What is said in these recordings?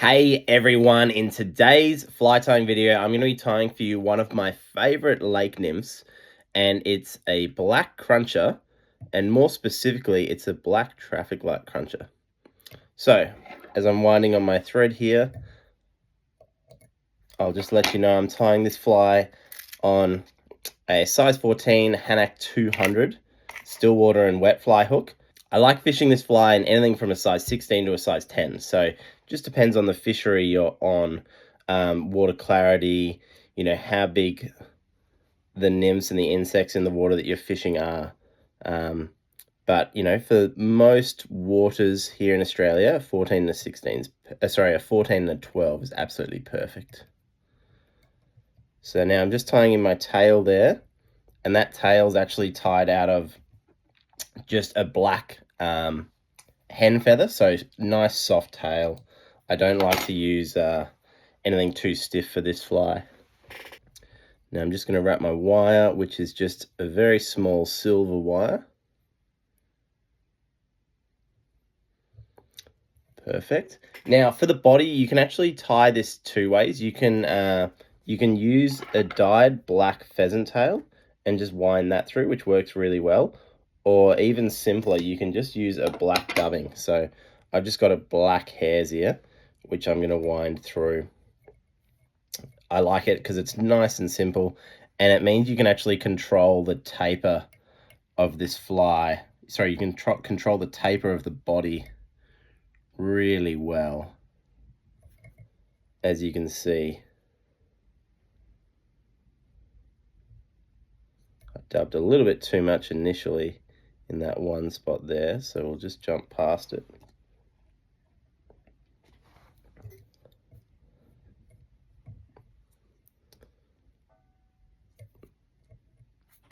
Hey everyone, in today's fly tying video, I'm going to be tying for you one of my favorite lake nymphs, and it's a black cruncher, and more specifically, it's a black traffic light cruncher. So, as I'm winding on my thread here, I'll just let you know I'm tying this fly on a size 14 Hanak 200 still water and wet fly hook. I like fishing this fly in anything from a size 16 to a size 10. So just depends on the fishery you're on, water clarity, how big the nymphs and the insects in the water that you're fishing are. But, for most waters here in Australia, 14 to 16, a 14 to 12 is absolutely perfect. So now I'm just tying in my tail there, and that tail's actually tied out of just a black hen feather, so nice soft tail. I don't like to use anything too stiff for this fly. Now I'm just going to wrap my wire, which is just a very small silver wire. Perfect. Now for the body, you can actually tie this two ways. You can use a dyed black pheasant tail and just wind that through, which works really well. Or even simpler, you can just use a black dubbing. So I've just got a black hare's ear, which I'm going to wind through. I like it because it's nice and simple, and it means you can actually control the taper of this fly. Sorry, you can control the taper of the body really well, as you can see. I dubbed a little bit too much initially in that one spot there, so we'll just jump past it.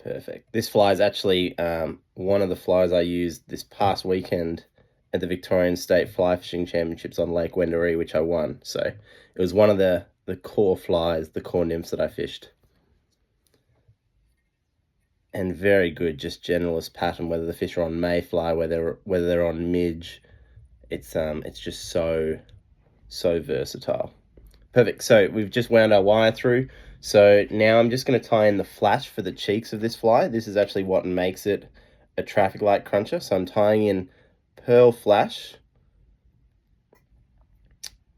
Perfect. This fly is actually one of the flies I used this past weekend at the Victorian State Fly Fishing Championships on Lake Wendouree, which I won. So it was one of the core flies, the core nymphs that I fished. And very good, just generalist pattern, whether the fish are on mayfly, whether they're on midge. It's just so versatile. Perfect. So we've just wound our wire through. So now I'm just going to tie in the flash for the cheeks of this fly. This is actually what makes it a traffic light cruncher. So I'm tying in pearl flash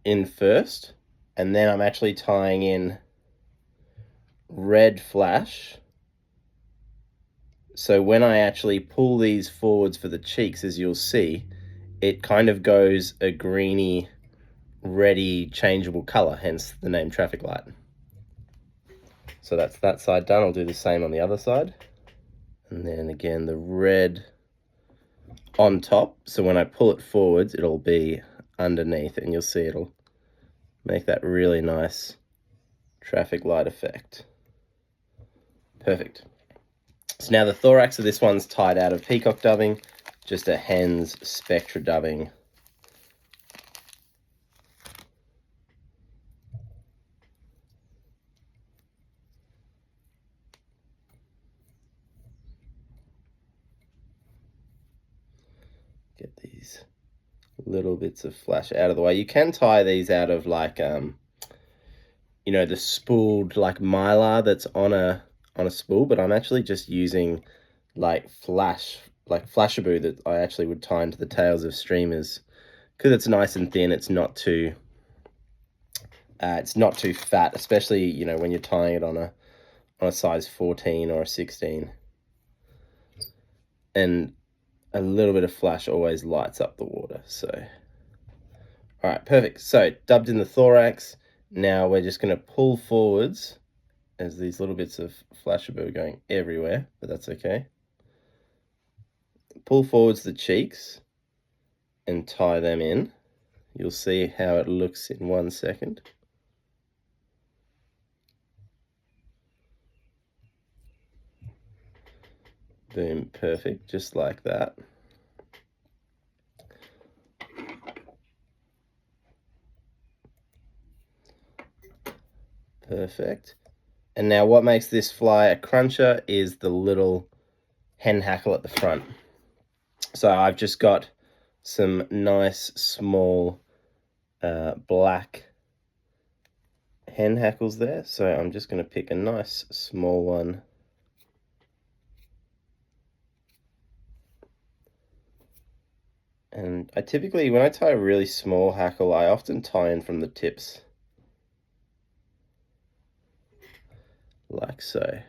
in first, and then I'm actually tying in red flash. So when I actually pull these forwards for the cheeks, as you'll see, it kind of goes a greeny, reddy, changeable color, hence the name traffic light. So that's that side done. I'll do the same on the other side. And then again, the red on top. So when I pull it forwards, it'll be underneath, and you'll see it'll make that really nice traffic light effect. Perfect. So now the thorax of this one's tied out of Peacock dubbing, just a Hens Spectra dubbing. Get these little bits of flash out of the way. You can tie these out of like the spooled like mylar that's on a spool, but I'm actually just using like Flashabou that I actually would tie into the tails of streamers, because it's nice and thin. It's not too fat, especially when you're tying it on a size 14 or a 16. And a little bit of flash always lights up the water. So all right, perfect. So dubbed in the thorax. Now we're just going to pull forwards, as these little bits of Flashabou are going everywhere, but that's okay. Pull forwards the cheeks and tie them in. You'll see how it looks in 1 second. Boom, perfect, just like that. Perfect. And now what makes this fly a cruncher is the little hen hackle at the front. So I've just got some nice small black hen hackles there, so I'm just going to pick a nice small one. And I typically, when I tie a really small hackle, I often tie in from the tips, like so.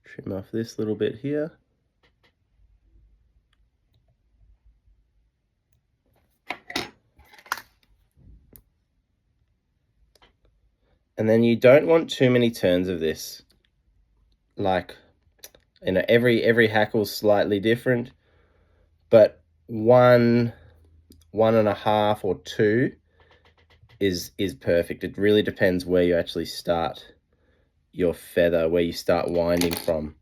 Trim off this little bit here. And then you don't want too many turns of this. Like, you know, every hackle's slightly different, but one and a half or two is perfect. It really depends where you actually start your feather, where you start winding from.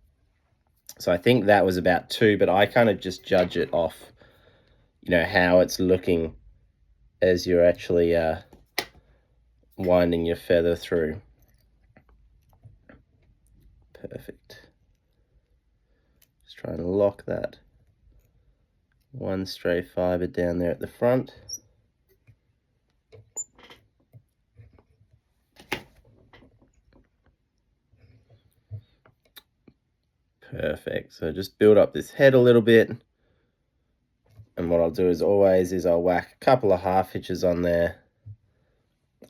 So I think that was about 2, but I kind of just judge it off, you know, how it's looking as you're actually winding your feather through. Perfect. Just trying to lock that one stray fiber down there at the front. Perfect. So just build up this head a little bit. And what I'll do is I'll whack a couple of half hitches on there.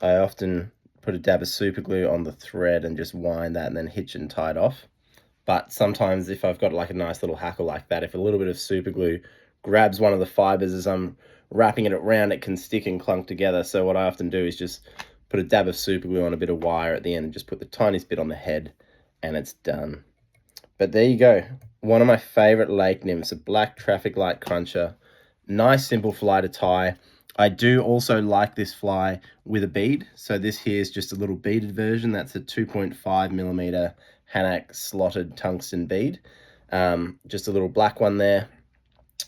I often put a dab of super glue on the thread and just wind that and then hitch and tie it off. But sometimes if I've got like a nice little hackle like that, if a little bit of super glue grabs one of the fibers as I'm wrapping it around, it can stick and clunk together. So what I often do is just put a dab of super glue on a bit of wire at the end and just put the tiniest bit on the head and it's done. But there you go. One of my favorite lake nymphs, a black traffic light cruncher. Nice simple fly to tie. I do also like this fly with a bead. So this here is just a little beaded version. That's a 2.5mm Hanak slotted tungsten bead. Just a little black one there.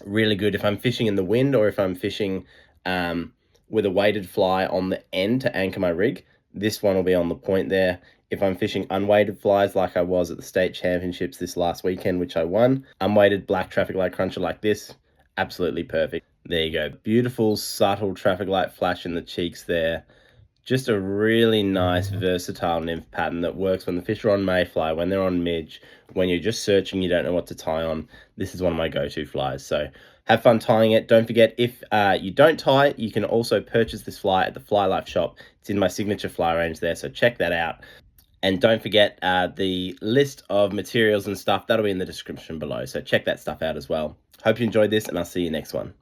Really good if I'm fishing in the wind or if I'm fishing with a weighted fly on the end to anchor my rig. This one will be on the point there. If I'm fishing unweighted flies like I was at the state championships this last weekend, which I won, unweighted black traffic light cruncher like this, absolutely perfect. There you go. Beautiful, subtle traffic light flash in the cheeks there. Just a really nice, versatile nymph pattern that works when the fish are on mayfly, when they're on midge, when you're just searching, you don't know what to tie on. This is one of my go-to flies. So have fun tying it. Don't forget, if you don't tie it, you can also purchase this fly at the Fly Life shop. It's in my signature fly range there, so check that out. And don't forget the list of materials and stuff, that'll be in the description below. So check that stuff out as well. Hope you enjoyed this, and I'll see you next one.